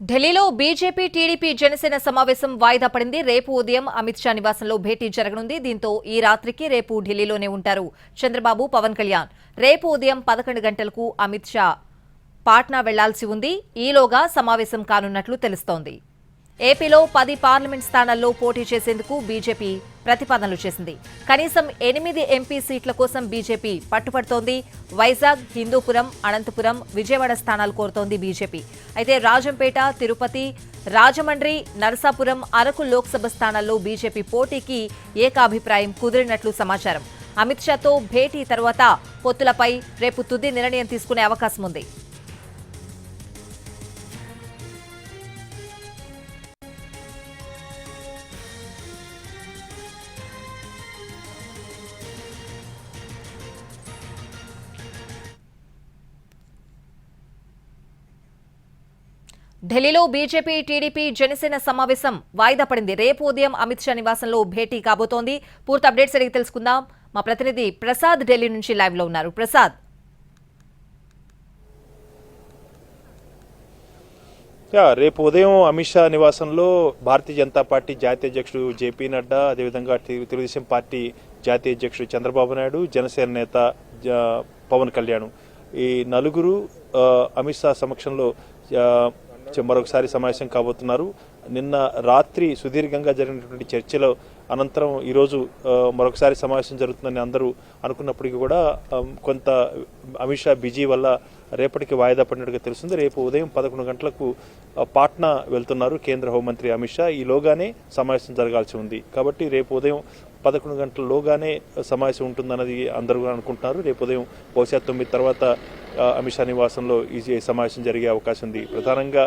ఢిల్లీలో BJP TDP Janasena సమావేశం వాయిదా పడింది. రేపు ఉదయం అమిత్ షా నివాసంలో భేటీ జరగనుంది. దీంతో ఈ రాత్రికి రేపు ఢిల్లీలోనే ఉంటారు చంద్రబాబు, పవన్ కళ్యాణ్. రేపు ఉదయం 11 గంటలకు అమిత్ షా పాట్నా వెళ్లాల్సి ఉంది. ఈలోగా సమావేశం కానున్నట్లు తెలుస్తోంది. ఏపీలో 10 పార్లమెంట్ స్థానాల్లో పోటీ చేసేందుకు బీజేపీ ప్రతిపాదనలు చేసింది. కనీసం 8 ఎంపీ సీట్ల కోసం బీజేపీ పట్టుపడుతోంది. వైజాగ్, హిందూపురం, అనంతపురం, విజయవాడ స్థానాలు కోరుతోంది బీజేపీ. అయితే రాజంపేట, తిరుపతి, రాజమండ్రి, నరసాపురం, అరకు లోక్సభ స్థానాల్లో బీజేపీ పోటీకి ఏకాభిప్రాయం కుదిరినట్లు సమాచారం. అమిత్ షాతో భేటీ తర్వాత పొత్తులపై రేపు తుది నిర్ణయం తీసుకునే అవకాశం ఉంది. ఢిల్లీలో బీజేపీ టీడీపీ జనసేన సమావేశం వాయిదా పడింది. రేపు ఉదయం అమిత్ షా నివాసంలో భేటీ కాబోతోంది. పూర్తి అప్డేట్స్ అడిగి తెలుసుకుందాం. మా ప్రతినిధి ప్రసాద్ ఢిల్లీ నుంచి లైవ్ లో ఉన్నారు. ప్రసాద్, రేపు ఉదయం అమిత్ షా నివాసంలో భారతీయ జనతా పార్టీ జాతీయ అధ్యక్షుడు జేపీ నడ్డా, అదేవిధంగా తెలుగుదేశం పార్టీ జాతీయ అధ్యక్షుడు చంద్రబాబు నాయుడు, జనసేన నేత పవన్ కళ్యాణ్, ఈ నలుగురు అమిత్ షా సమక్షంలో మరొకసారి సమావేశం కాబోతున్నారు. నిన్న రాత్రి సుదీర్ఘంగా జరిగినటువంటి చర్చల అనంతరం ఈరోజు మరొకసారి సమావేశం జరుగుతుందని అందరూ అనుకున్నప్పటికీ కూడా కొంత అమిత్ షా బిజీ వల్ల రేపటికి వాయిదా పడినట్టుగా తెలుస్తుంది. రేపు ఉదయం 11 గంటలకు పాట్నా వెళ్తున్నారు కేంద్ర హోంమంత్రి అమిత్ షా. ఈలోగానే సమావేశం జరగాల్సి ఉంది. కాబట్టి రేపు ఉదయం 11 గంటలలోగానే సమావేశం ఉంటుందన్నది అందరూ అనుకుంటున్నారు. రేపు ఉదయం బహుశా 9 తర్వాత అమిత్ షా నివాసంలో ఈ సమావేశం జరిగే అవకాశం ఉంది. ప్రధానంగా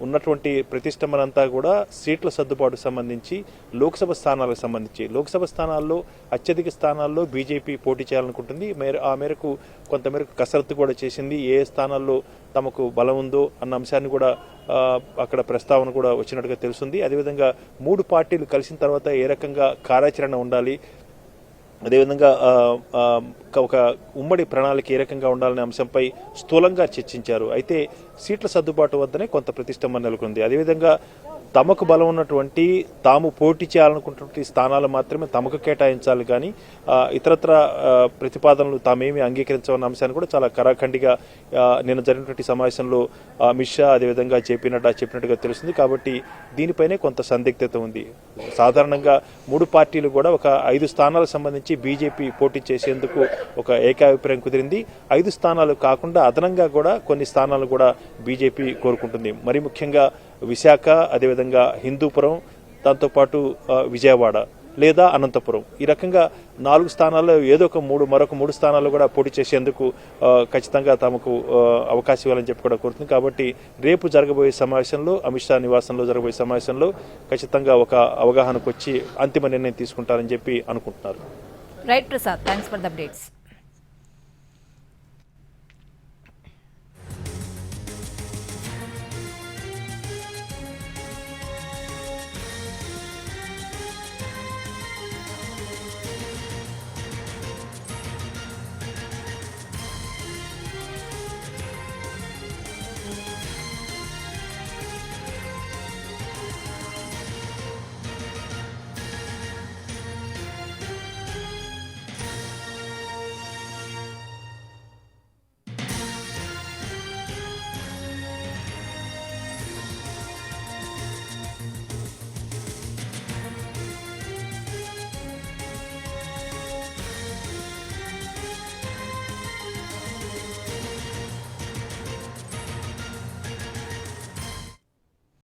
ఉన్నటువంటి ప్రతిష్టంభనంతా కూడా సీట్ల సర్దుబాటుకు సంబంధించి, లోక్సభ స్థానాలకు సంబంధించి. లోక్సభ స్థానాల్లో అత్యధిక స్థానాల్లో బీజేపీ పోటీ చేయాలనుకుంటుంది. ఆ మేరకు కొంతమేరకు కసరత్తు కూడా చేసింది. ఏ స్థానాల్లో తమకు బలం ఉందో అన్న అంశాన్ని కూడా అక్కడ ప్రస్తావన కూడా వచ్చినట్టుగా తెలుస్తుంది. అదేవిధంగా 3 పార్టీలు కలిసిన తర్వాత ఏ రకంగా కార్యాచరణ ఉండాలి, అదేవిధంగా ఒక ఉమ్మడి ప్రణాళిక ఏ రకంగా ఉండాలనే అంశంపై స్థూలంగా చర్చించారు. అయితే సీట్ల సర్దుబాటు వద్దనే కొంత ప్రతిష్టంభన నెలకొంది. అదేవిధంగా తమకు బలం ఉన్నటువంటి, తాము పోటీ చేయాలనుకున్నటువంటి స్థానాలు మాత్రమే తమకు కేటాయించాలి, కానీ ఇతరత్ర ప్రతిపాదనలు తామేమి అంగీకరించవన్న అంశాన్ని కూడా చాలా కరాఖండిగా నిన్న జరిగినటువంటి సమావేశంలో అమిత్ షా, అదేవిధంగా జేపీ నడ్డా చెప్పినట్టుగా తెలుస్తుంది. కాబట్టి దీనిపైనే కొంత సందిగ్ధత ఉంది. సాధారణంగా 3 పార్టీలు కూడా ఒక 5 స్థానాలకు సంబంధించి బీజేపీ పోటీ చేసేందుకు ఒక ఏకాభిప్రాయం కుదిరింది. 5 స్థానాలు కాకుండా అదనంగా కూడా కొన్ని స్థానాలు కూడా బీజేపీ కోరుకుంటుంది. మరి ముఖ్యంగా విశాఖ, అదేవిధంగా హిందూపురం, దాంతోపాటు విజయవాడ లేదా అనంతపురం, ఈ రకంగా 4 స్థానాల్లో ఏదో ఒక మరొక 3 స్థానాల్లో కూడా పోటీ చేసేందుకు ఖచ్చితంగా తమకు అవకాశం ఇవ్వాలని చెప్పి కూడా కోరుతుంది. కాబట్టి రేపు జరగబోయే సమావేశంలో, అమిత్ షా నివాసంలో జరగబోయే సమావేశంలో ఖచ్చితంగా ఒక అవగాహనకు వచ్చి అంతిమ నిర్ణయం తీసుకుంటారని చెప్పి అనుకుంటున్నారు. Right Prasad, thanks for the updates.